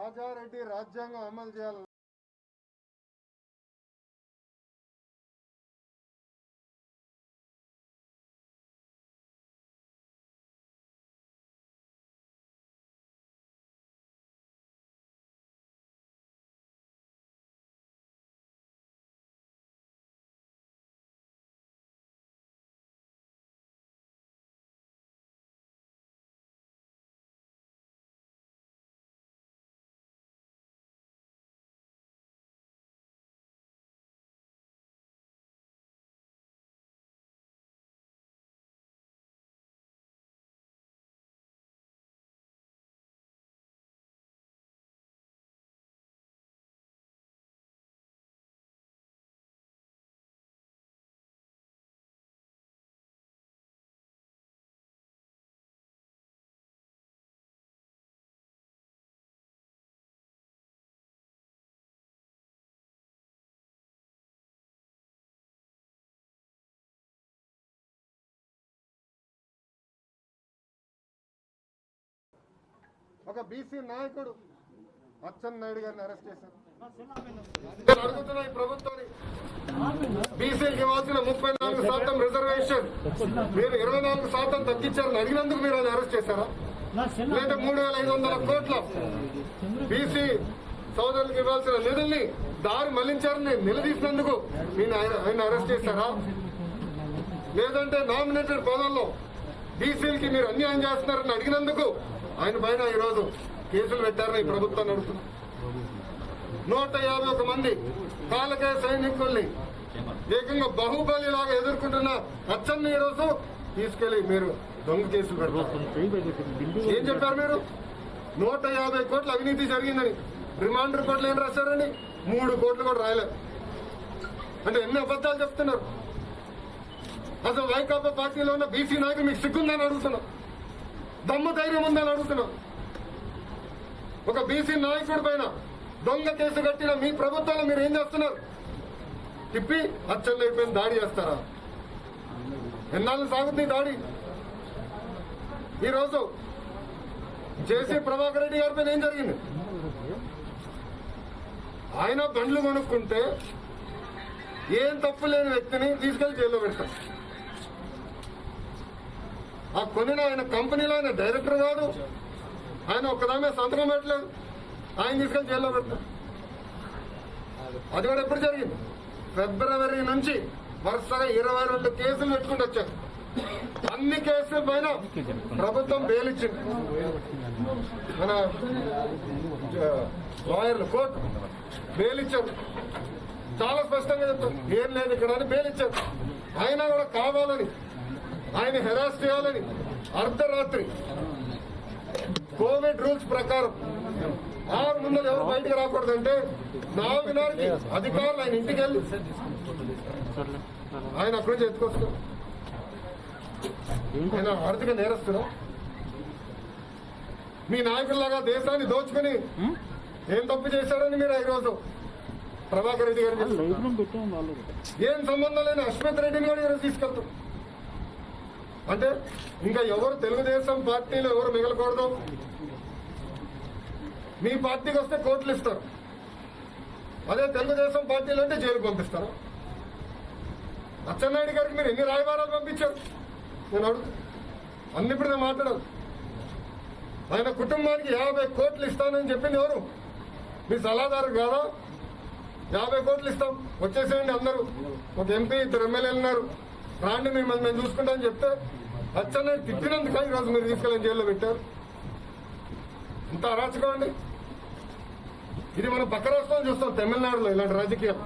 రాజారెడ్డి రాజ్యాంగం అమలు చేయాలి. ఒక బీసీ నాయకుడు అచ్చెన్నాయుడు గారిని అరెస్ట్ చేశారు. నేను అడుగుతున్నా ఈ ప్రభుత్వాన్ని, బీసీకి ఇవ్వాల్సిన 34% రిజర్వేషన్ మీరు 24% తగ్గించారని అడిగినందుకు మీరు అది అరెస్ట్ చేశారా? లేదా 3,500 కోట్ల బీసీ సోదరులకు ఇవ్వాల్సిన నిధుల్ని దారి మళ్లించారని నిలదీసినందుకు మీరు ఆయన అరెస్ట్ చేశారా? లేదంటే నామినేటెడ్ పదవుల్లో బీసీలకి మీరు అన్యాయం చేస్తున్నారని అడిగినందుకు ఆయన పైన ఈరోజు కేసులు పెట్టారని ఈ ప్రభుత్వాన్ని అడుగుతున్నా. 151 మంది కాలకే సైనికుల్ని ఏకంగా బాహుబలి లాగా ఎదుర్కొంటున్న అచ్చన్ని ఈరోజు తీసుకెళ్లి మీరు దొంగ కేసులు పెడతారు. ఏం చెప్పారు మీరు? 150 కోట్ల అవినీతి జరిగిందని రిమాండ్ రిపోర్ట్లు ఏం రాశారండి? 3 కోట్లు కూడా రాయలేదు. అంటే ఎన్ని అబద్దాలు చెప్తున్నారు? అసలు వైకాపా పార్టీలో ఉన్న బీసీ నాయకులు మీకు సిగ్గుందని అడుగుతున్నాం, దమ్ము ధైర్యం ఉందని అడుగుతున్నాం. ఒక బీసీ నాయకుడి పైన దొంగ కేసు కట్టిన మీ ప్రభుత్వంలో మీరు ఏం చేస్తున్నారు? తిప్పి అచ్చంలో అయిపోయిన దాడి చేస్తారా? ఎన్నాళ్ళు సాగుతుంది దాడి? ఈరోజు జేసీ ప్రభాకర్ రెడ్డి గారి పైన ఏం జరిగింది? ఆయన బండ్లు కొనుక్కుంటే ఏం తప్పు లేని వ్యక్తిని తీసుకెళ్లి జైల్లో పెడతారు. ఆ కొనిన ఆయన కంపెనీలో ఆయన డైరెక్టర్ కాదు, ఆయన ఒక్కదామే సంతకం పెట్టలేదు, ఆయన తీసుకెళ్లి జైల్లో పెడతారు. అది కూడా ఎప్పుడు జరిగింది? ఫిబ్రవరి నుంచి వరుసగా 22 కేసులు పెట్టుకుంటూ వచ్చారు. అన్ని కేసుల పైన ప్రభుత్వం బెయిల్ ఇచ్చింది. మన లాయర్లు కోర్టు బెయిల్ ఇచ్చారు. చాలా స్పష్టంగా చెప్తారు, ఏం లేదు ఇక్కడ అని బెయిల్ ఇచ్చారు. అయినా కూడా కావాలని ఆయన హెరాస్ చేయాలని అర్ధరాత్రి కోవిడ్ రూల్స్ ప్రకారం 6 ముందర ఎవరు బయటకు రాకూడదంటే 4:30కి అధికారులు ఆయన ఇంటికి వెళ్ళి ఆయన అక్కడి నుంచి ఎత్తుకొస్తారు. ఆయన ఆర్థిక నేరస్తున్నా? మీ నాయకుల్లాగా దేశాన్ని దోచుకుని ఏం తప్పు చేశారని మీరు ఈరోజు ప్రభాకర్ రెడ్డి గారు ఏం సంబంధం లేని అశ్వత్ రెడ్డిని కూడా ఈరోజు తీసుకెళ్తాం. అంటే ఇంకా ఎవరు తెలుగుదేశం పార్టీలో ఎవరు మిగలకూడదు. మీ పార్టీకి వస్తే కోట్లు ఇస్తారు, అదే తెలుగుదేశం పార్టీలో అంటే జైలుకు పంపిస్తారు. అచ్చెన్నాయుడు గారికి మీరు ఎన్ని రాయబారాలు పంపించారు? నేను అడుగు అన్నిప్పుడు నేను మాట్లాడాలి. ఆయన కుటుంబానికి 50 కోట్లు ఇస్తానని చెప్పింది ఎవరు? మీ సలహాదారు కాదా? 50 కోట్లు ఇస్తాం, వచ్చేసేయండి అందరూ, ఒక ఎంపీ 2 ఎమ్మెల్యేలు ఉన్నారు, రాండి మిమ్మల్ని మేము చూసుకుంటామని చెప్తే అచ్చెన్నాయుడు తిట్టినందుక ఈరోజు మీరు తీసుకెళ్ళి జైల్లో పెట్టారు. ఇంత అరాచకం అండి. ఇది మనం పక్క రాష్ట్రాలు చూస్తాం, తమిళనాడులో ఇలాంటి రాజకీయాలు.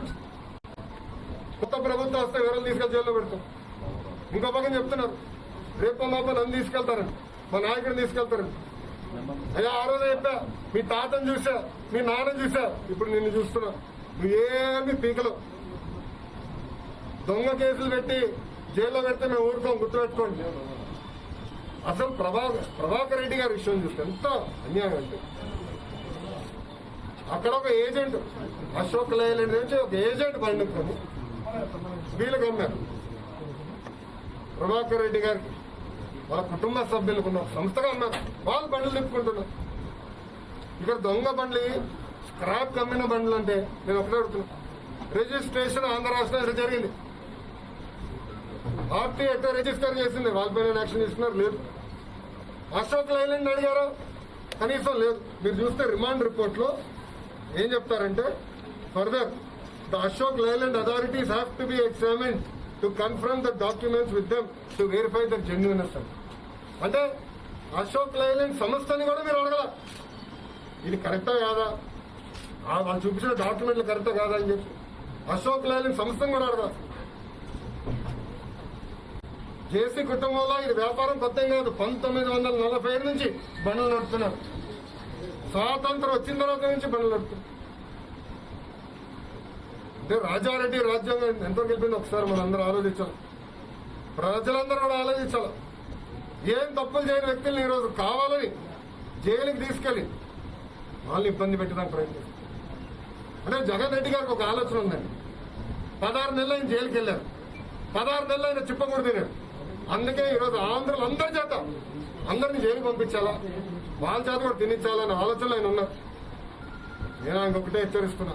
కొత్త ప్రభుత్వం వస్తే ఎవరైనా తీసుకెళ్లి జైల్లో పెడతాం. ఇంకో పక్కన చెప్తున్నారు రేపు మాప నన్ను తీసుకెళ్తారని, మా నాయకుడిని తీసుకెళ్తారని. అయ్యా ఆ రోజు చెప్పా, మీ తాతను చూసా, మీ నాన్నని చూసా, ఇప్పుడు నిన్ను చూస్తున్నా. నువ్వు ఏమి పీకలు దొంగ కేసులు పెట్టి జైల్లో పెడితే మేము ఊరుకోం, గుర్తుపెట్టుకోండి. అసలు ప్రభాకర్ రెడ్డి గారి విషయం చూస్తే ఎంత అన్యాయం అంటే, అక్కడ ఒక ఏజెంట్ అశోక్ లైలాండ్ నుంచి ఒక ఏజెంట్ బండుకొని వీళ్ళకి అమ్మారు. ప్రభాకర్ రెడ్డి గారికి వాళ్ళ కుటుంబ సభ్యులకు ఉన్న సంస్థగా అమ్మారు. వాళ్ళు బండ్లు తిప్పుకుంటున్నారు. ఇక్కడ దొంగ బండ్లు స్క్రాప్ కమ్మిన బండ్లు అంటే నేను ఒకటే అడుగుతున్నా, రిజిస్ట్రేషన్ ఆంధ్ర రాష్ట్రం ఎట్లా జరిగింది? ఆర్టీ ఎట్లా రిజిస్టర్ చేసింది? వాళ్ళపైన యాక్షన్ తీసుకున్నారు? లేదు. అశోక్ లైలాండ్ అడిగారా? కనీసం లేదు. మీరు చూస్తే రిమాండ్ రిపోర్ట్ లో ఏం చెప్తారంటే, further the Ashok Leyland authorities have to be examined to confirm the documents with them to verify the genuineness. అంటే అశోక్ లైలాండ్ సంస్థని కూడా మీరు అడగల, ఇది కరెక్టా కాదా, వాళ్ళు చూపించిన డాక్యుమెంట్లు కరెక్టా కాదా అని చెప్పి అశోక్ లైలాండ్ సంస్థను కూడా అడగల. జేసీ కుటుంబంలో ఇది వ్యాపారం కొత్త కాదు. 1945 నుంచి బండ్లు నడుపుతున్నారు. స్వాతంత్రం వచ్చిన తర్వాత నుంచి బండ్లు నడుపుతున్నారు. అంటే రాజారెడ్డి రాజ్యాంగం ఎంతవరకు వెళ్ళిపోయింది ఒకసారి మనం అందరూ ఆలోచించాలి. ప్రజలందరూ కూడా ఆలోచించాలి. ఏం తప్పులు చేయని వ్యక్తుల్ని ఈరోజు కావాలని జైలుకి తీసుకెళ్లి వాళ్ళని ఇబ్బంది పెట్టడానికి ప్రయత్నిస్తారు. అంటే జగన్ రెడ్డి గారికి ఒక ఆలోచన ఉందండి. 16 నెలలు ఆయన జైలుకి వెళ్ళారు. 16 నెలలు ఆయన చిప్పకూడదు తినారు. అందుకే ఈరోజు ఆంధ్రులు అందరి చేత అందరినీ జైలు పంపించాలా, వాళ్ళ చేత కూడా తినించాలనే ఆలోచనలు ఆయన ఉన్నారు. నేను ఇంకొకటే హెచ్చరిస్తున్నా,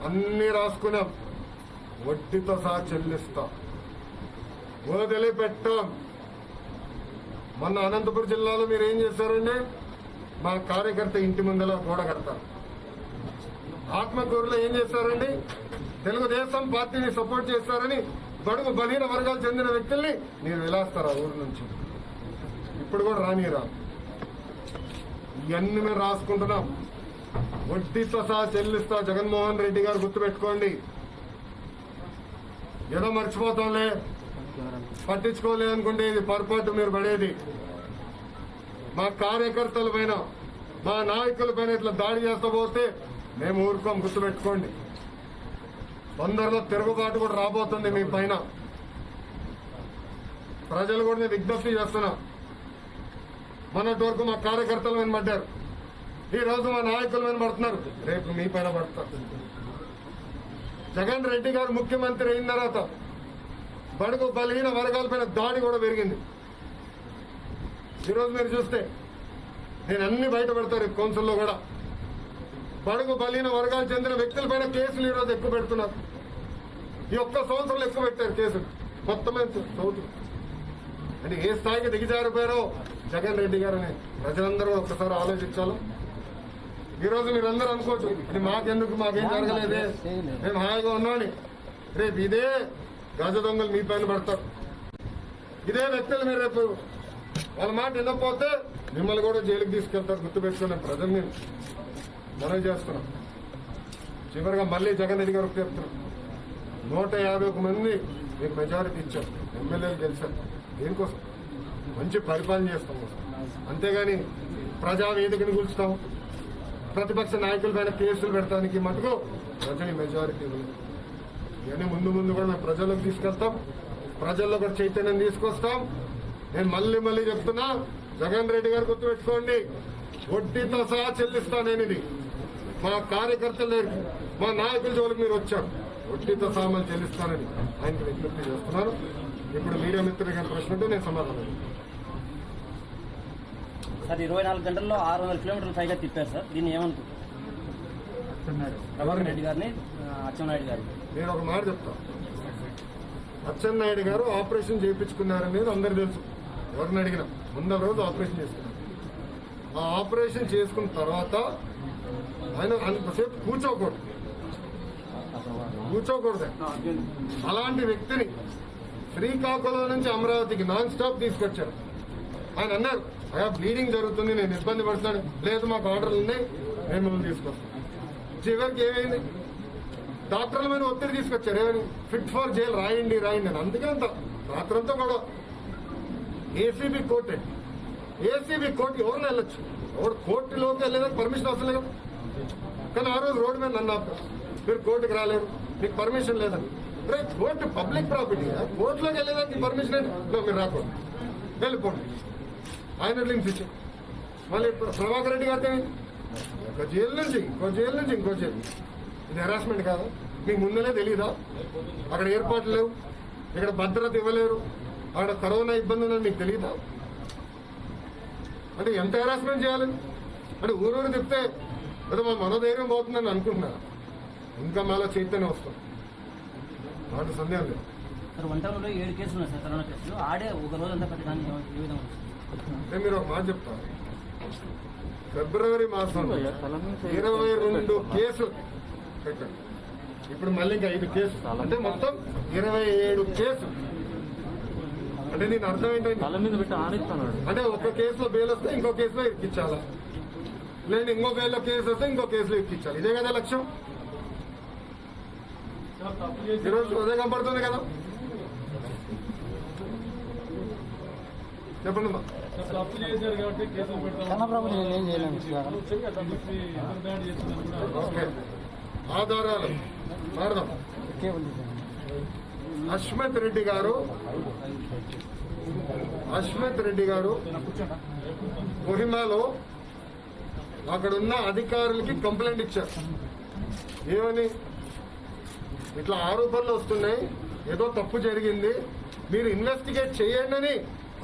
అన్ని రాసుకున్నాం, వడ్డీతో సహా చెల్లిస్తాం, వదిలిపెట్టాం. మొన్న అనంతపురం జిల్లాలో మీరు ఏం చేశారండి? మా కార్యకర్త ఇంటి ముందర గోడ కడతారు. ఆత్మకూరులో ఏం చేశారండి? తెలుగుదేశం పార్టీని సపోర్ట్ చేస్తారని బడుగు బలహీన వర్గాలు చెందిన వ్యక్తుల్ని మీరు వెళ్ళేస్తారు ఆ ఊరు నుంచి. ఇప్పుడు కూడా రానిరా. ఇవన్నీ మేము రాసుకుంటున్నాం. వడ్డీతో సహా చెల్లిస్తా. జగన్మోహన్ రెడ్డి గారు గుర్తుపెట్టుకోండి. ఏదో మర్చిపోతాంలే, పట్టించుకోలే అనుకుంటే ఇది పొరపాటు మీరు పడేది. మా కార్యకర్తల పైన, మా నాయకుల పైన ఇట్లా దాడి చేస్తా పోతే మేము ఊరుకోం, గుర్తుపెట్టుకోండి. తొందరలో తిరుగుబాటు కూడా రాబోతుంది మీ పైన. ప్రజలు కూడా నేను విజ్ఞప్తి చేస్తున్నా. మొన్నటి వరకు మా కార్యకర్తల మీద పడ్డారు, ఈ రోజు మా నాయకుల మీద పడుతున్నారు, రేపు మీ పైన పడతారు. జగన్ రెడ్డి గారు ముఖ్యమంత్రి అయిన తర్వాత బడుగు బలహీన వర్గాలపైన దాడి కూడా పెరిగింది. ఈరోజు మీరు చూస్తే నేను అన్ని బయట పెడతారు కౌన్సిల్లో కూడా. బడుగు బలహీన వర్గాలు చెందిన వ్యక్తులపైన కేసులు ఈరోజు ఎక్కువ పెడుతున్నారు. ఈ ఒక్క సంవత్సరంలో ఎక్కువ పెట్టారు కేసులు మొత్తమే చదువుతుంది. అంటే ఏ స్థాయికి దిగజారిపోయారో జగన్ రెడ్డి గారని ప్రజలందరూ ఒక్కసారి ఆలోచించాలి. ఈరోజు మీరందరూ అనుకోవచ్చు, ఇది మాకేం జరగలేదే, మేము హాయిగా ఉన్నామని. రేపు ఇదే గజ దొంగలు మీ పైన పడతారు. ఇదే వ్యక్తులు మీరు రేపు వాళ్ళ మాట వినకపోతే మిమ్మల్ని కూడా జైలుకి తీసుకెళ్తారు. గుర్తుపెట్టుకునే ప్రజల్ని మనం చేస్తున్నాం. చివరిగా మళ్ళీ జగన్ రెడ్డి గారు చెప్తున్నాం, 151 మంది మీకు మెజారిటీ ఇచ్చారు, ఎమ్మెల్యేలు గెలిచారు. దేనికోసం? మంచి పరిపాలన చేస్తాం కోసం. అంతేగాని ప్రజావేదికను కూల్చుతాం, ప్రతిపక్ష నాయకుల పైన కేసులు పెడతానికి మటుకు ప్రజలు మెజారిటీ ఉంది. ఇవన్నీ ముందు కూడా మేము ప్రజల్లోకి తీసుకెళ్తాం, ప్రజల్లో కూడా చైతన్యం తీసుకొస్తాం. నేను మళ్ళీ చెప్తున్నా, జగన్ రెడ్డి గారు గుర్తుపెట్టుకోండి, వడ్డీతో సహా చెల్లిస్తానేది. మా కార్యకర్తల దగ్గరికి, మా నాయకుల జోలికి మీరు వచ్చారు, వడ్డీతో సహా మళ్ళీ చెల్లిస్తానని ఆయనకు విజ్ఞప్తి చేస్తున్నాను. ఇప్పుడు మీడియా మిత్రులు గారి ప్రశ్నతో నేను సమాధానం. సార్ 24 గంటల్లో 600 కిలోమీటర్లు పైగా తిప్పారు సార్, దీన్ని ఏమనుకుంటారు? ప్రభాకర్ రెడ్డి గారిని, అచ్చెన్నాయుడు గారిని. నేను ఒక మాట చెప్తాను, అచ్చెన్నాయుడు గారు ఆపరేషన్ చేయించుకున్నారనేది అందరు తెలుసు. ఎవరిని అడిగినా ముందర రోజు ఆపరేషన్ చేసుకున్నారు. ఆ ఆపరేషన్ చేసుకున్న తర్వాత ఆయన అంతసేపు కూర్చోకూడదు. అలాంటి వ్యక్తిని శ్రీకాకుళం నుంచి అమరావతికి నాన్ స్టాప్ తీసుకొచ్చారు. ఆయన అన్నారు, అయ్యా బ్లీడింగ్ జరుగుతుంది, నేను ఇబ్బంది పడుతున్నాను. లేదు, మాకు ఆర్డర్లు ఉన్నాయి, మేము మిమ్మల్ని తీసుకొస్తాం. చివరికి ఏమైంది? డాక్టర్ల మీద ఒత్తిడి తీసుకొచ్చారు. ఏమని? ఫిట్ ఫర్ జైల్ రాయండి అని. అందుకే అంత రాత్రంతా కూడా ఏసీబీ కోర్టు ఎవరిని వెళ్ళొచ్చు, ఎవరు కోర్టులోకి వెళ్ళేదానికి పర్మిషన్ అవసరం లేదు. కానీ ఆ రోజు రోడ్డు మీద నన్ను ఆపారు, మీరు కోర్టుకు రాలేరు, మీకు పర్మిషన్ లేదని. కోర్టు పబ్లిక్ ప్రాపర్టీ, కోర్టులోకి వెళ్ళేదానికి పర్మిషన్ ఏంటి? మీరు రాకూడదు, వెళ్ళిపోండి. ఆయన లింక్స్ ఇచ్చారు. మళ్ళీ ప్రభాకర్ రెడ్డి గారితో ఒక జైలు నుంచి ఇంకో జైలు. ఇది హెరాస్మెంట్ కాదా? మీకు ముందనే తెలియదా? అక్కడ ఏర్పాట్లు లేవు, ఇక్కడ భద్రత ఇవ్వలేరు, అక్కడ కరోనా ఇబ్బంది ఉందని మీకు తెలియదా? అంటే ఎంత హెరాస్మెంట్ చేయాలి? అంటే ఊరూరు చెప్తే ఏదో మా మనోధైర్యం పోతుందని అనుకుంటున్నారు. ఇంకా మళ్ళీ చైతన్యం వస్తాం, వాటి సందేహం లేదు. సార్ వంటలో 7 కేసులు ఉన్నాయి సార్, కరోనా కేసులు. ఆడే ఒక రోజు అంతా పెట్టడానికి ఏ విధంగా ఉంది? అంటే మీరు ఒక మాట చెప్తారు, ఫిబ్రవరి మాసంలో 22 కేసులు పెట్టండి. ఇప్పుడు మళ్ళీ ఇంకా 5 కేసులు, అంటే మొత్తం 27 కేసులు. అంటే నేను అర్థం ఏంటంటే అంటే ఒక కేసులో బెయిల్ వస్తే ఇంకో కేసులో ఇరికించాలా, లేదు ఇంకో బెయిల్లో కేసు వస్తే ఇంకో కేసులో ఇరికించాలి. ఇదే కదా లక్ష్యం. ఈరోజు అదే కనపడుతుంది కదా. చెప్పండి అమ్మా. ఓకే, ఆధారాలు మారదాం. అశ్మత్ రెడ్డి గారు కొహిమాలో అక్కడున్న అధికారులకి కంప్లైంట్ ఇచ్చారు. ఏమని? ఇట్లా ఆరోపణలు వస్తున్నాయి, ఏదో తప్పు జరిగింది, మీరు ఇన్వెస్టిగేట్ చేయండి అని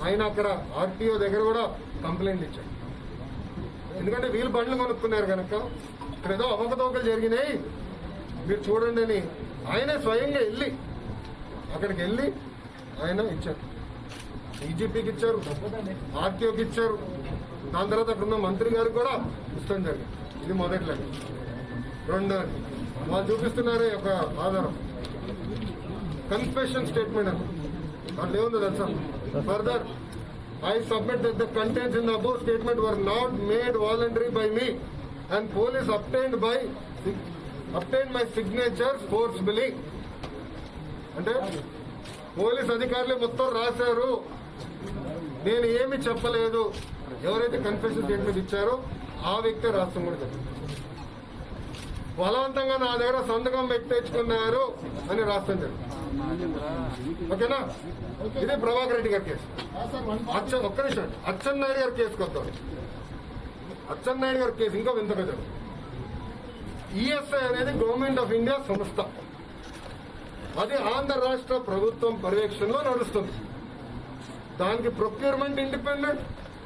ఆయన అక్కడ ఆర్టీఓ దగ్గర కూడా కంప్లైంట్ ఇచ్చారు. ఎందుకంటే వీళ్ళు బండ్లు కొనుక్కున్నారు కనుక ఇక్కడ ఏదో అవకతవకలు జరిగినాయి, మీరు చూడండి అని ఆయనే స్వయంగా వెళ్ళి అక్కడికి వెళ్ళి ఆయన ఇచ్చారు. డీజీపీకి ఇచ్చారు, ఆర్టీఓకి ఇచ్చారు, దాని తర్వాత అక్కడ ఉన్న మంత్రి గారికి కూడా ఇష్టం జరిగింది. ఇది మొదటిలాగా. రెండోది వాళ్ళు చూపిస్తున్నారు ఒక ఆధారం, కన్ఫెషన్ స్టేట్మెంట్ అని. దాంట్లో ఏముందో తెలుసా? Further I submit that the contents in the above statement were not made voluntary by me and police obtained my signatures forcibly. అంటే పోలీస్ అధికారులు మొత్తం రాశారు, నేను ఏమి చెప్పలేదు. ఎవరైతే కన్ఫెషన్ స్టేట్మెంట్ ఇచ్చారో ఆ వ్యక్తి రాష్ట్రం కూడా చెప్పింది. బలవంతంగా నా దగ్గర సంతకం పెట్టి తెచ్చుకున్నారు అని రాష్ట్రం చెప్పింది. ఓకేనా? ఇది ప్రభాకర్ రెడ్డి గారి కేసు. ఒక్క నిమిషం, అచ్చెన్నాయుడు గారి కేసు కొద్దాం. అచ్చెన్నాయుడు గారి కేసు ఇంకా వింత పెద్ద. ఈఎస్ఐ అనేది గవర్నమెంట్ ఆఫ్ ఇండియా సంస్థ, అది ఆంధ్ర రాష్ట్ర ప్రభుత్వం పర్యవేక్షణలో నడుస్తుంది. దానికి ప్రొక్యూర్మెంట్ ఇండిపెండెంట్,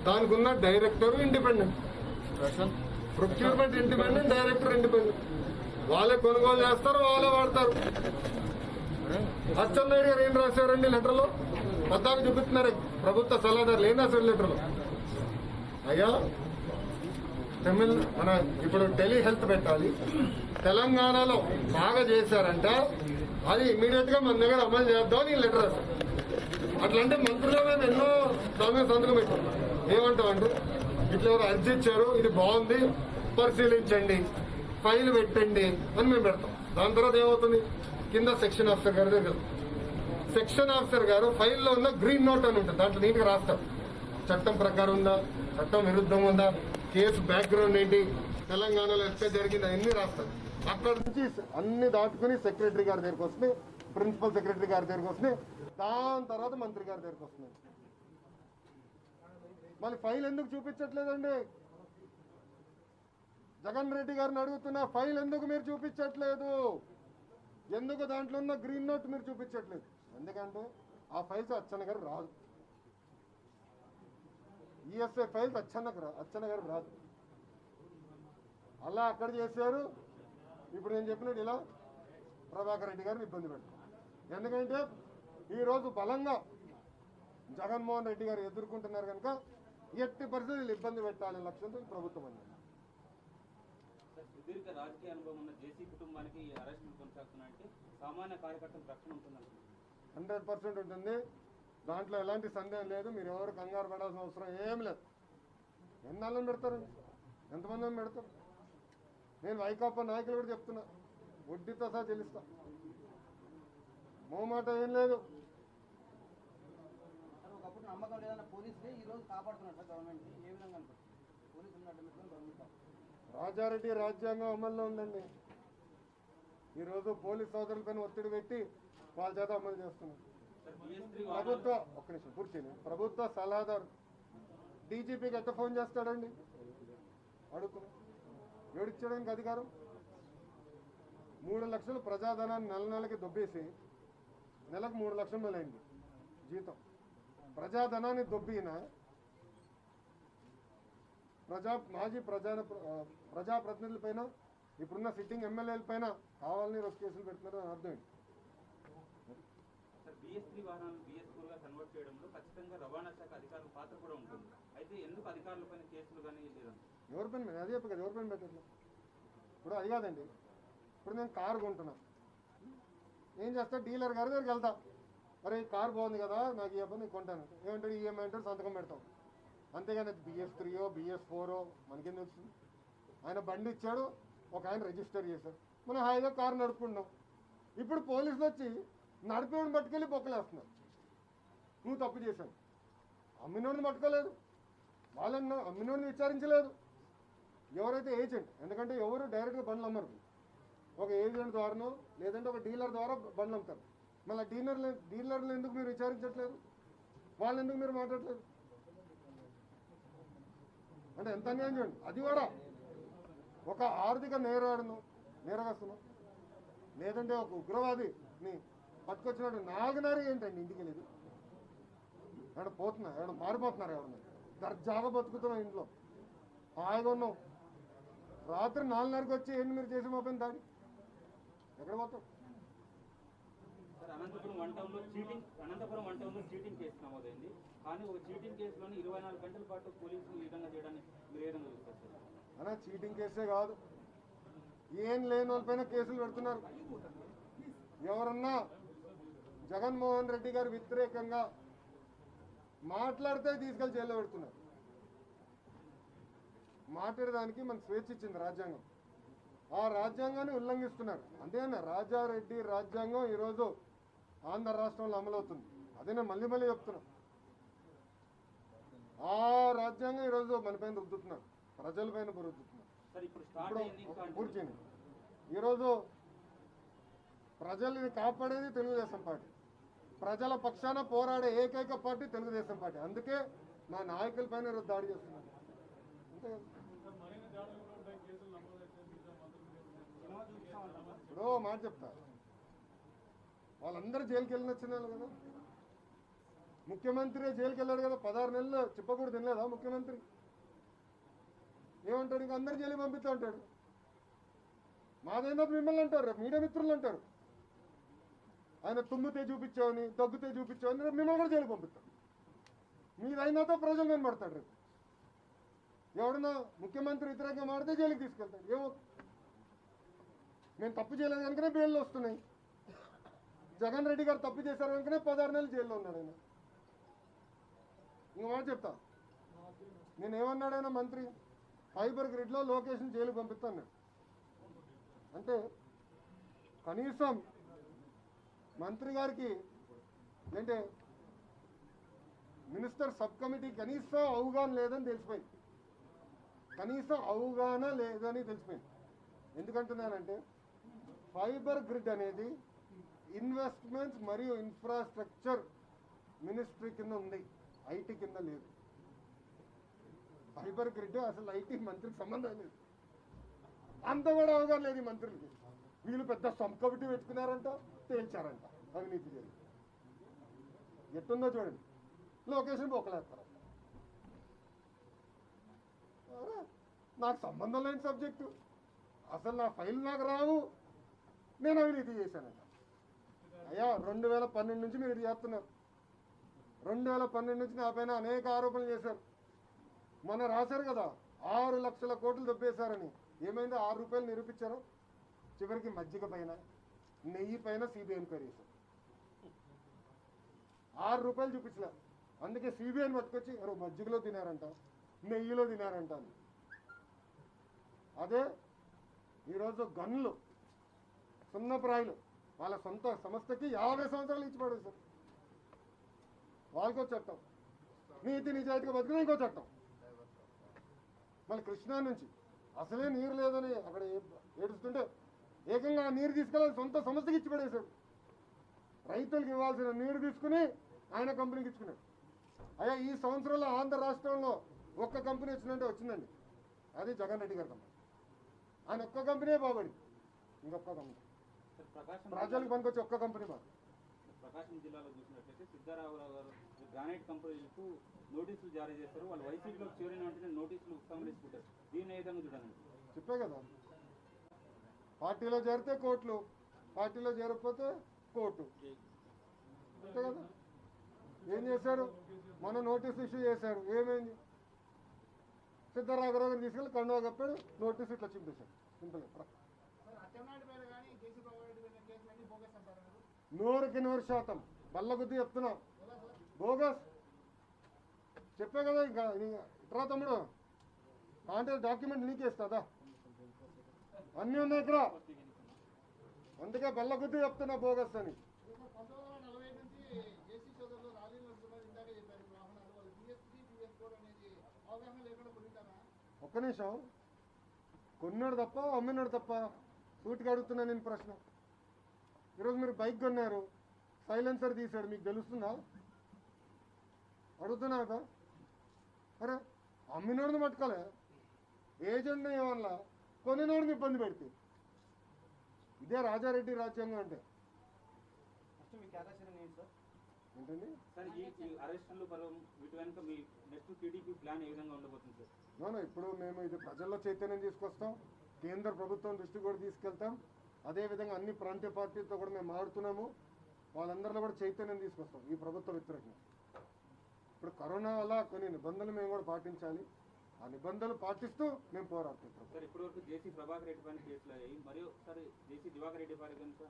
దానికి ఉన్న director independent. Procurement independent, director independent. వాళ్ళే కొనుగోలు చేస్తారు, వాళ్ళే వాడతారు. అచ్చెన్నాయుడు గారు ఏం రాశారండి లెటర్లో? పద్దాకు చూపిస్తున్నారు ప్రభుత్వ సలహాదారులు. ఏం రాశారు లెటర్లో? అయ్యా మన ఇప్పుడు టెలి హెల్త్ పెట్టాలి, తెలంగాణలో బాగా చేశారంట, అది ఇమీడియట్ గా మన దగ్గర అమలు చేద్దామని ఈ లెటర్ రాశారు. అట్లాంటి మంత్రులు మేము ఎన్నో దాని మీద సంతకం పెట్టాం. ఏమంటామంటే ఇట్లా ఎవరు అర్జీ ఇచ్చారు, ఇది బాగుంది, పరిశీలించండి, ఫైల్ పెట్టండి అని మేము పెడతాం. దాని తర్వాత ఏమవుతుంది? కింద సెక్షన్ ఆఫీసర్ గారి దగ్గర, సెక్షన్ ఆఫీసర్ గారు ఫైల్లో ఉన్న గ్రీన్ నోట్ అని ఉంటుంది, దాంట్లో నీట్గా రాస్తారు. చట్టం ప్రకారం ఉందా, చట్టం విరుద్ధం ఉందా, కేసు బ్యాక్గ్రౌండ్ ఏంటి, తెలంగాణలో ఎక్కడ జరిగింది, అన్ని రాస్తారు. అక్కడ నుంచి అన్ని దాటుకుని సెక్రటరీ గారి దగ్గరికి వస్తుంది, ప్రిన్సిపల్ సెక్రటరీ గారి దగ్గరికి వస్తుంది, దాని తర్వాత మంత్రి గారి దగ్గరికి వస్తుంది. మళ్ళీ ఫైల్ ఎందుకు చూపించట్లేదండి? జగన్ రెడ్డి గారిని అడుగుతున్న ఫైల్ ఎందుకు మీరు చూపించట్లేదు? ఎందుకు దాంట్లో ఉన్న గ్రీన్ నోట్ మీరు చూపించట్లేదు? ఎందుకంటే ఆ ఫైల్స్ అచ్చన్న గారు రాదు, ఈఎస్ఐ ఫైల్స్ అచ్చన్న గారు రాదు. అలా అక్కడ చేశారు. ఇప్పుడు నేను చెప్పినట్టు ఇలా ప్రభాకర్ రెడ్డి గారిని ఇబ్బంది పెట్టారు. ఎందుకంటే ఈరోజు బలంగా జగన్మోహన్ రెడ్డి గారు ఎదుర్కొంటున్నారు కనుక ఎట్టి పరిస్థితులు ఇబ్బంది పెట్టాలనే లక్ష్యంతో ప్రభుత్వం అన్నది. సుదీర్ఘ రాజకీయ అనుభవం ఉన్న జేసీ కుటుంబానికి అరెస్టులు కొనసాగుతున్నాయంటే సామాన్య కార్యకర్తలకు రక్షణ ఉంటుందండి? 100% ఉంటుంది, దాంట్లో ఎలాంటి సందేహం లేదు. మీరు ఎవరు కంగారు పడాల్సిన అవసరం ఏం లేదు. ఎన్నాళ్ళని పెడతారండి? ఎంతమంది పెడతారు? నేను వైకాపా నాయకులు కూడా చెప్తున్నా, వడ్డీతో సహా చెల్లిస్తా, మోమాట ఏం లేదు. ఒకప్పుడు నమ్మకం లేదన్న పోలీసులే ఈ రోజు కాపాడుతున్నారు సార్ గవర్నమెంట్. ఏ విధంగా పోలీసులు గవర్నమెంట్? రాజారెడ్డి రాజ్యాంగం అమల్లో ఉందండి. ఈరోజు పోలీస్ సోదరులపైన ఒత్తిడి పెట్టి వాళ్ళ చేత అమలు చేస్తున్నారు. ప్రభుత్వ సలహాదారు డీజీపీకి ఎట్లా ఫోన్ చేస్తాడండి? అడుగుతున్నా, ఎవడిచ్చాడానికి అధికారం? 3 లక్షలు ప్రజాధనాన్ని నెలకి దొబ్బేసి నెలకు 3 లక్షలు అయింది జీతం. ప్రజాధనాన్ని దొబ్బిన మాజీ ప్రజాప్రతినిధుల పైన ఇప్పుడున్న సిట్టింగ్ ఎమ్మెల్యేల పైన కావాలని రోజు కేసులు పెడుతున్నారు అని అర్థం ఏంటి? సార్ BS3 వాహనాలను BS4 గా కన్వర్ట్ చేయడంలో ఖచ్చితంగా రవాణా శాఖ అధికారుల పాత్ర కూడా ఉంటుంది. అయితే ఎందుకు అధికారులపైన కేసులు కానీ లేదండి? ఎవరిపైన అదే చెప్పు కదా, ఎవరిపైన పెట్టట్లేదు. ఇప్పుడు అది కాదండి, ఇప్పుడు నేను కారు కొంటున్నా, ఏం చేస్తా, డీలర్ గారి దగ్గరికి వెళ్తా, అరే ఈ కారు బాగుంది కదా నాకు ఈ నేను కొంటాను, ఏమంటాడు ఈఎంఐ అంటాడు, సంతకం పెడతాం. అంతేగాని BS3 BS4 మనకేం తెలుస్తుంది? ఆయన బండి ఇచ్చాడు, ఒక ఆయన రిజిస్టర్ చేశాడు, మనం హాయిగా కారు నడుపుకుంటాం. ఇప్పుడు పోలీసులు వచ్చి నడిపేవాడిని పట్టుకెళ్ళి బొక్కలేస్తున్నారు, నువ్వు తప్పు చేశాను. అమ్మినోడిని పట్టుకోలేదు, వాళ్ళని అమ్మినోడిని విచారించలేదు. ఎవరైతే ఏజెంట్, ఎందుకంటే ఎవరు డైరెక్ట్గా బండ్లు అమ్మరు, ఒక ఏజెంట్ ద్వారానో లేదంటే ఒక డీలర్ ద్వారా బండ్లు అమ్ముతారు. మళ్ళీ డీలర్లు ఎందుకు మీరు విచారించట్లేదు? వాళ్ళు ఎందుకు మీరు మాట్లాడలేదు? అంటే ఎంత అన్యాయం చూడండి. అది కూడా ఒక ఆర్థిక నేరగస్తును లేదంటే ఒక ఉగ్రవాదిని పట్టుకొచ్చినట్టు 4:30 ఏంటండి ఇంటికి వెళ్ళేది? ఎవడ పోతున్నా, ఎవడ మారిపోతున్నారు, ఎవరన్నా దర్జాగా బతుకుతున్నాం ఇంట్లో, హాయిగా ఉన్నాం. రాత్రి 4:30కి వచ్చి ఏంటి మీరు చేసి మోపైన దాడి? ఎక్కడ పోతాం? సార్ అనంతపురం వన్ టౌన్లో చీటింగ్ కేసు నమోదైంది. కానీ ఒక చీటింగ్ కేసులోని 24 గంటల పాటు పోలీసులు ఈ విధంగా చేయడాన్ని మీరు ఏ విధంగా చూస్తారు సార్? అలా చీటింగ్ కేసే కాదు, ఏం లేని వాళ్ళపైన కేసులు పెడుతున్నారు. ఎవరన్నా జగన్మోహన్ రెడ్డి గారు వ్యతిరేకంగా మాట్లాడితే తీసుకెళ్లి జైల్లో పెడుతున్నారు. మాట్లాడడానికి మనకు స్వేచ్ఛ ఇచ్చింది రాజ్యాంగం, ఆ రాజ్యాంగాన్ని ఉల్లంఘిస్తున్నారు. అంతేనా రాజారెడ్డి రాజ్యాంగం ఈరోజు ఆంధ్ర రాష్ట్రంలో అమలవుతుంది. అదే నేను మళ్ళీ చెప్తున్నా, ఆ రాజ్యాంగం ఈరోజు మన పైన రుద్దుతున్నారు, ప్రజల పైన రుద్దుతున్నారు. పూర్తి చేయండి. ఈరోజు ప్రజల్ని కాపాడేది తెలుగుదేశం పార్టీ, ప్రజల పక్షాన పోరాడే ఏకైక పార్టీ తెలుగుదేశం పార్టీ. అందుకే మా నాయకుల పైన ఈరోజు దాడి చేస్తున్నారు. అంతే కదా. ఇప్పుడు మాట చెప్తా, వాళ్ళందరూ జైలుకి వెళ్ళిన వచ్చిన వాళ్ళు కదా, ముఖ్యమంత్రి జైలుకి వెళ్ళాడు కదా, 16 నెలలు చిప్పకూడదు తినలేదా ముఖ్యమంత్రి? ఏమంటాడు? ఇంకా అందరు జైలు పంపిస్తూ ఉంటాడు. మాదేందో మిమ్మల్ని అంటారు, మీడియా మిత్రులు అంటారు, ఆయన తుమ్మితే చూపించావని దగ్గుతే చూపించావని మిమ్మల్ని కూడా జైలు పంపిస్తాడు. మీదైనాతో ప్రజలు కనబడతాడు. రేపు ఎవడన్నా ముఖ్యమంత్రి వ్యతిరేకంగా మాడితే జైలుకి తీసుకెళ్తాడు. ఏమో మేము తప్పు చేయలేదు కనుకనే బెయిల్లో వస్తున్నాయి. జగన్ రెడ్డి గారు తప్పు చేశారు కనుకనే 16 నెలలు జైల్లో ఉన్నాడు ఆయన. ఇంక మాట చెప్తా, నేనేమన్నాడైనా మంత్రి ఫైబర్ గ్రిడ్లో లొకేషన్ జైలుకి పంపిస్తాను. అంటే కనీసం మంత్రి గారికి అంటే మినిస్టర్ సబ్ కమిటీ కనీసం అవగాహన లేదని తెలిసిపోయింది, కనీసం అవగాహన లేదని తెలిసిపోయింది. ఎందుకంటున్నానంటే ఫైబర్ గ్రిడ్ అనేది ఇన్వెస్ట్మెంట్స్ మరియు ఇన్ఫ్రాస్ట్రక్చర్ మినిస్ట్రీ కింద ఉంది, ఐటీ కింద లేదు. ఫైబర్ గ్రిడ్ అసలు ఐటీ మంత్రికి సంబంధం లేదు. అంత కూడా అవగాహన లేదు ఈ మంత్రులకి. వీళ్ళు పెద్ద సబ్ కమిటీ పెట్టుకున్నారంట, తేల్చారంట అవినీతి జరిగి. ఎట్టుందో చూడండి, లొకేషన్ బొక్కలేస్తారు. నాకు సంబంధం లేని సబ్జెక్టు, అసలు నా ఫైల్ నాకు రావు, నేను అవినీతి చేశానంట. అయ్యా 2012 నుంచి మీరు ఇది చేస్తున్నారు. 2012 నుంచి నా పైన అనేక ఆరోపణలు చేశారు. మొన్న రాశారు కదా 6 లక్షల కోట్లు దొబ్బేశారని. ఏమైందో 6 రూపాయలు నిరూపించారు. చివరికి మజ్జిగ పైన నెయ్యి పైన సిబిఐ ఎంక్వైరీ చేశారు. 6 రూపాయలు చూపించలే. అందుకే సిబిఐని పట్టుకొచ్చి మజ్జిగలో తినారంట, నెయ్యిలో తినారంట అని. అదే ఈరోజు గన్లు సున్నప్రాయులు వాళ్ళ సొంత సంస్థకి 50 సంవత్సరాలు ఇచ్చి పడేశారు. వాళ్ళకో చట్టం, నీతి నిజాయితీగా బతుకుని ఇంకో చట్టం. మళ్ళీ కృష్ణా నుంచి అసలే నీరు లేదని అక్కడ ఏడుస్తుంటే ఏకంగా నీరు తీసుకెళ్ళి సొంత సంస్థకి ఇచ్చి పడేశాడు. రైతులకు ఇవ్వాల్సిన నీరు తీసుకుని ఆయన కంపెనీకి ఇచ్చుకున్నాడు. అయ్యా ఈ సంవత్సరంలో ఆంధ్ర రాష్ట్రంలో ఒక్క కంపెనీ వచ్చిందంటే వచ్చిందండి, అది జగన్ రెడ్డి గారి కంపెనీ. ఆయన ఒక్క కంపెనీ బాగుపడింది, ఇంకొక కంపెనీ ప్రజలకు పనికొచ్చి ఒక్క కంపెనీ బాగా. ప్రకాశం జిల్లాలో చూసినట్లయితే సిద్ధారామరావు గారు గ్రానైట్ కంపెనీలకు నోటీసులు జారీ చేస్తారు. వాళ్ళు వైసీపీలో చేరిన వెంటనే నోటీసులు ఉపసంహరించుకుంటారు. దీన్ని ఏ విధంగా చూడాలండి? చెప్పే కదా, పార్టీలో చేరితే కోర్టులు, పార్టీలో చేరకపోతే కోర్టు, అంతే కదా. ఏం చేశారు? మొన్న నోటీస్ ఇష్యూ చేశారు, ఏమైంది? సిద్ధరాఘరావుని తీసుకెళ్ళి కండువా కప్పాడు, నోటీస్ ఇట్లా చింపేశాడు. సింపుల్గా నూరుకి 100% బల్లగుద్ది చెప్తున్నా, బోగస్. చెప్పే కదా, ఇంకా ఇట్రా తమ్ముడు, అంటే డాక్యుమెంట్ నీకే ఇస్తుందా? అన్నీ ఉన్నాయి ఇక్కడ, అందుకే బల్లగుద్ది చెప్తున్నా బోగస్ అని. ఒక్క నిమిషం, కొన్నాడు తప్ప అమ్మినాడు తప్ప సూటిగా అడుగుతున్నా నేను ప్రశ్న. ఈరోజు మీరు బైక్ కొన్నారు, సైలెన్సర్ తీశాడు, మీకు తెలుస్తుందా? అడుగుతున్నా కదా. అరే అమ్మినోడిని పట్టుకోలే, ఏజెంట్ని ఏమన్నా కొనినోడిని ఇబ్బంది పెడితే, ఇదే రాజారెడ్డి రాజ్యాంగం అంటే. ఏంటండి సార్ ఈ అరెస్టులు వీటి వెనుక మీ నెక్స్ట్ టీడీపీ ప్లాన్ ఏ విధంగా ఉండబోతుంది సార్? నో ఇప్పుడు మేము ఇది ప్రజల్లో చైతన్యం తీసుకొస్తాం, కేంద్ర ప్రభుత్వం దృష్టి కూడా తీసుకెళ్తాం. అదేవిధంగా అన్ని ప్రాంతీయ పార్టీలతో కూడా మేము ఆడుతున్నాము, వాళ్ళందరిలో కూడా చైతన్యం తీసుకొస్తాం ఈ ప్రభుత్వ వ్యతిరేకంగా. ఇప్పుడు కరోనా వల్ల కొన్ని నిబంధనలు మేము కూడా పాటించాలి, ఆ నిబంధనలు పాటిస్తూ మేము పోరాడుతుంటాం. సార్ ఇప్పటివరకు జేసీ ప్రభాకర్ రెడ్డి పైన కేసులు అయ్యాయి, మరియు ఒకసారి జేసీ దివాకర్ రెడ్డి పైన కనుక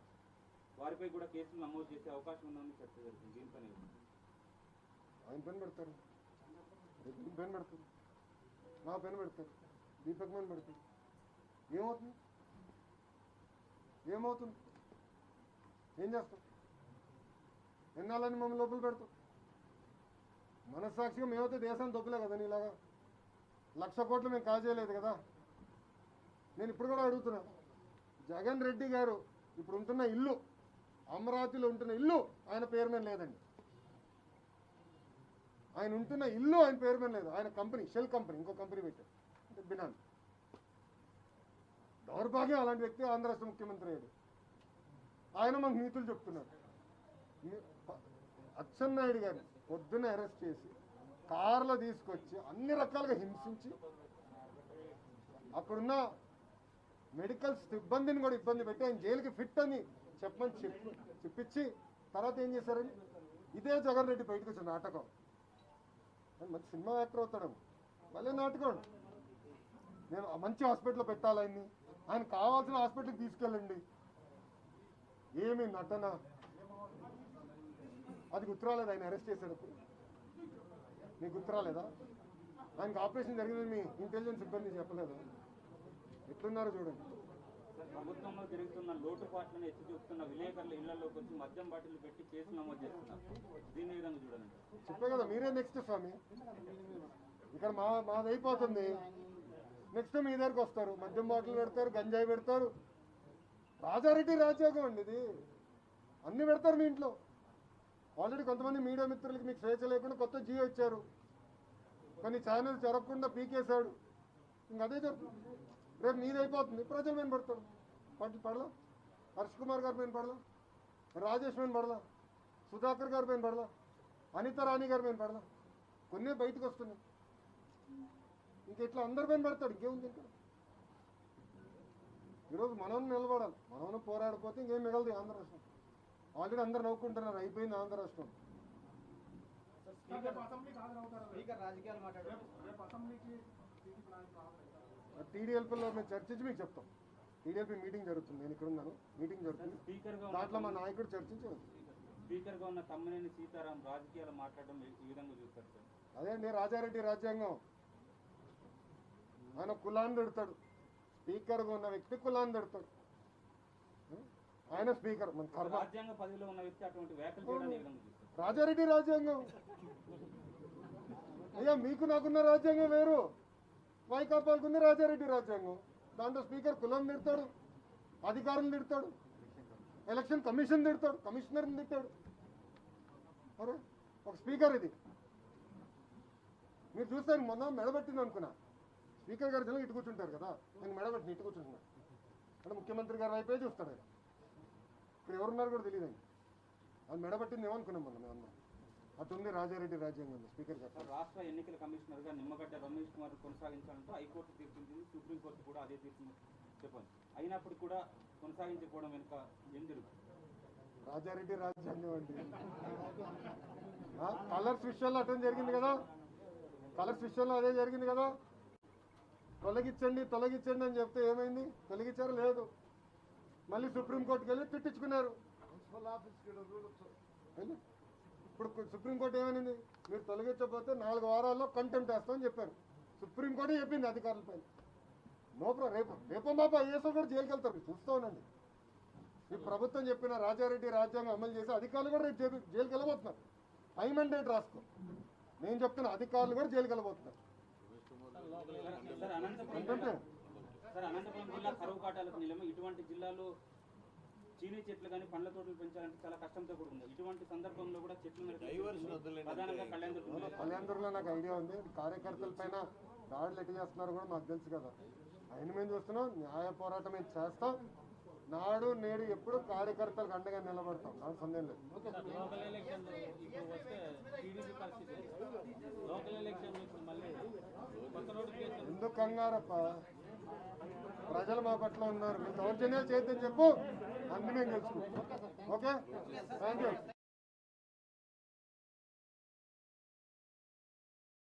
వారిపై కూడా కేసులు నమోదు చేసే అవకాశం ఉందని చర్చ జరుగుతుంది. దీనిపైన ఆయన పని పెడతారు, పెన్ పెడతారు, నా పెన్ పెడతారు, దీపక్ పెన్ పెడతారు. ఏమవుతుంది? ఏమవుతుంది? ఏం చేస్తాం? ఎన్నాళ్ళని మమ్మల్ని లోపల పెడతాం? మనస్సాక్షిగా మేమైతే దేశాన్ని దొబ్బలే కదా, నీలాగా 1,00,000 కోట్లు మేము కాజేయలేదు కదా. నేను ఇప్పుడు కూడా అడుగుతున్నా, జగన్ రెడ్డి గారు ఇప్పుడు ఉంటున్న ఇల్లు, అమరావతిలో ఉంటున్న ఇల్లు ఆయన పేరు మీద లేదండి. ఆయన ఉంటున్న ఇల్లు ఆయన పేరు మీద లేదు, ఆయన కంపెనీ, షెల్ కంపెనీ, ఇంకో కంపెనీ పెట్టారు, అంటే బినాన్. దౌర్భాగ్యం, అలాంటి వ్యక్తి ఆంధ్ర రాష్ట్ర ముఖ్యమంత్రి అయ్యాడు. ఆయన మనకు నీతులు చెప్తున్నారు. అచ్చెన్నాయుడు గారిని పొద్దున్న అరెస్ట్ చేసి కార్లో తీసుకొచ్చి అన్ని రకాలుగా హింసించి అక్కడున్న మెడికల్ సిబ్బందిని కూడా ఇబ్బంది పెట్టి ఆయన జైలుకి ఫిట్ అని చెప్పించి తర్వాత ఏం చేశారని ఇదే జగన్ రెడ్డి బయటకు వచ్చిన నాటకం. మంచి సినిమా యాక్టర్ అవుతాడు, మళ్ళీ నాటకం. నేను మంచి హాస్పిటల్లో పెట్టాలి ఆయన్ని, ఆయన కావాల్సిన హాస్పిటల్కి తీసుకెళ్ళండి. ఏమి నటన, అది గుర్తురాలేదు ఆయన అరెస్ట్ చేసేటప్పుడు? మీకు గుర్తురాలేదా? ఆయనకు ఆపరేషన్ జరిగిందని మీ ఇంటెలిజెన్స్ సిబ్బంది చెప్పలేదు? ఎట్లున్నారో చూడండి. ప్రభుత్వంలో జరుగుతున్న లోటుపాట్లను ఎత్తి చూపుతున్న విలేకరుల ఇళ్లలోకి వచ్చి మద్యం బాటిల్ పెట్టి కేసులు నమోదు చేస్తున్నారు. దీని విధంగా చూడండి. చెప్పే కదా, మీరే నెక్స్ట్ స్వామి. ఇక్కడ మాది అయిపోతుంది, నెక్స్ట్ మీ దగ్గరికి వస్తారు, మద్యం బాటిల్ పెడతారు, గంజాయి పెడతారు. రాజారెడ్డి రాజ్యాంగం అండి ఇది, అన్ని పెడతారు మీ ఇంట్లో. ఆల్రెడీ కొంతమంది మీడియా మిత్రులకి మీకు స్వేచ్ఛ లేకుండా కొత్త జియో ఇచ్చారు, కొన్ని ఛానల్స్ జరగకుండా పీకేశాడు. ఇంక అదే జరుగుతుంది. రేపు మీది అయిపోతుంది, ప్రజల మీద పడతాడు. పడలా, హర్ష్ కుమార్ గారి పైన పడలా, రాజేష్ పైన పడలా, సుధాకర్ గారి పైన పడలా, అనిత రాణి గారి పైన పడలా, కొన్ని బయటకు వస్తున్నాయి. ఇంకెట్లా అందరి పైన పడతాడు, ఇంకేముంది ఇంకా. ఈరోజు మనం నిలబడాలి, మనం పోరాడిపోతే ఇంకేం మిగలదు ఆంధ్ర రాష్ట్రం. ఆల్రెడీ అందరు నవ్వుకుంటున్నారు, అయిపోయింది ఆంధ్ర రాష్ట్రం. టీడీఎల్పీలో మేము చర్చించి మీకు చెప్తాం. టీడీఎల్పీ మీటింగ్ జరుగుతుంది, నేను ఇక్కడ ఉన్నాను, మీటింగ్ జరుగుతుంది, దాంట్లో మా నాయకుడు చర్చించి. స్పీకర్గా ఉన్న తమ్మినేని సీతారాం రాజకీయాలు మాట్లాడడం ఈ విధంగా చూస్తారు సార్? అదే అండి రాజారెడ్డి రాజ్యాంగం. ఆయన కులాన్ని తిడతాడు, స్పీకర్గా ఉన్న వ్యక్తి కులాన్ని తిడతాడు. ఆయన స్పీకర్, మన కర్మ. రాజ్యాంగ పదవిలో ఉన్న వ్యక్తి అటువంటి వ్యాఖ్యలు చేయడానికి ఏ విధంగా చూస్తారు? రాజారెడ్డి రాజ్యాంగం. అయ్యా మీకు నాకున్న రాజ్యాంగం వేరు, వైకాపాలకున్న రాజారెడ్డి రాజ్యాంగం. దాంట్లో స్పీకర్ కులం తిడతాడు, అధికారులు తిడతాడు, ఎలక్షన్ కమిషన్ తిడతాడు, కమిషనర్ని తిట్టాడు. అరే ఒక స్పీకర్ ఇది. మీరు చూస్తే మొన్న మెడబెట్టింది అనుకున్నా, స్పీకర్ గారు జనం ఇటు కూర్చుంటారు కదా, నేను మెడబెట్టిన ఇటు కూర్చుంటున్నాను అంటే ముఖ్యమంత్రి గారు అయిపోయి చూస్తాడు ఆయన. ఇక్కడ ఎవరున్నారు కూడా తెలియదండి, అది మెడబట్టింది ఏమనుకున్నాం మొన్న మేమన్నా. అటుంది రాజారెడ్డి రాజ్యాంగం. స్పీకర్ గారు సార్, రాష్ట్ర ఎన్నికల కమిషనర్గా నిమ్మగడ్డ రమేష్ కుమార్ కొనసాగించాలంటూ హైకోర్టు తీర్చింది, సుప్రీంకోర్టు కూడా అదే తీర్పు చెప్పండి. అయినప్పుడు కూడా కొనసాగించకపోవడం వెనుక ఏం జరుగుతుంది? రాజారెడ్డి రాజ్యాంగం అండి. కలర్స్ విషయంలో అటెండ్ జరిగింది కదా, కలర్స్ విషయంలో అదే జరిగింది కదా. తొలగించండి తొలగించండి అని చెప్తే ఏమైంది? తొలగించారు లేదు, మళ్ళీ సుప్రీంకోర్టుకి వెళ్ళి తిట్టించుకున్నారు. ఇప్పుడు సుప్రీంకోర్టు ఏమైంది? మీరు తొలగించకపోతే 4 వారాల్లో కంటెంప్ట్ వేస్తామని చెప్పారు. సుప్రీంకోర్టు చెప్పింది అధికారులపైన. రేపు బాబా ఐఏఎస్ కూడా జైలుకి వెళ్తారు, చూస్తూ ఉండండి. ఈ ప్రభుత్వం చెప్పిన రాజారెడ్డి రాజ్యాంగం అమలు చేసి అధికారులు కూడా రేపు జైలుకి వెళ్ళబోతున్నారు. ఐమెండేట్ రాసుకో, నేను చెప్తున్నా, అధికారులు కూడా జైలుకి వెళ్ళబోతున్నారు. సార్, అనంతపురం జిల్లా కరువు కాటాలకు నిలయం. ఇటువంటి జిల్లాలో చీనీ చెట్లు కానీ పండ్ల తోటలు పెంచాలంటే చాలా కష్టంతో కూడా ఉంది. ఇటువంటి సందర్భంలో కూడా చెట్లు ప్రధానంగా కళ్యాణదుర్గంలో నాకు ఐడియా ఉంది. కార్యకర్తల పైన దాడులు ఎట్లా చేస్తున్నారు కూడా మాకు తెలుసు కదా. ఆయన మేము చూస్తున్నాం, న్యాయ పోరాటం మేము చేస్తాం. నాడు నేడు ఎప్పుడు కార్యకర్తలకు అండగా నిలబడతాం, నాకు సందేహం లేదు. ఎందుకు కంగారప్ప? ప్రజలు మా పట్ల ఉన్నారు, మీరు దౌర్జన్యాలు చేద్దని చెప్పు, అన్ని మేము తెలుసుకుంటాం. Okay, thank you.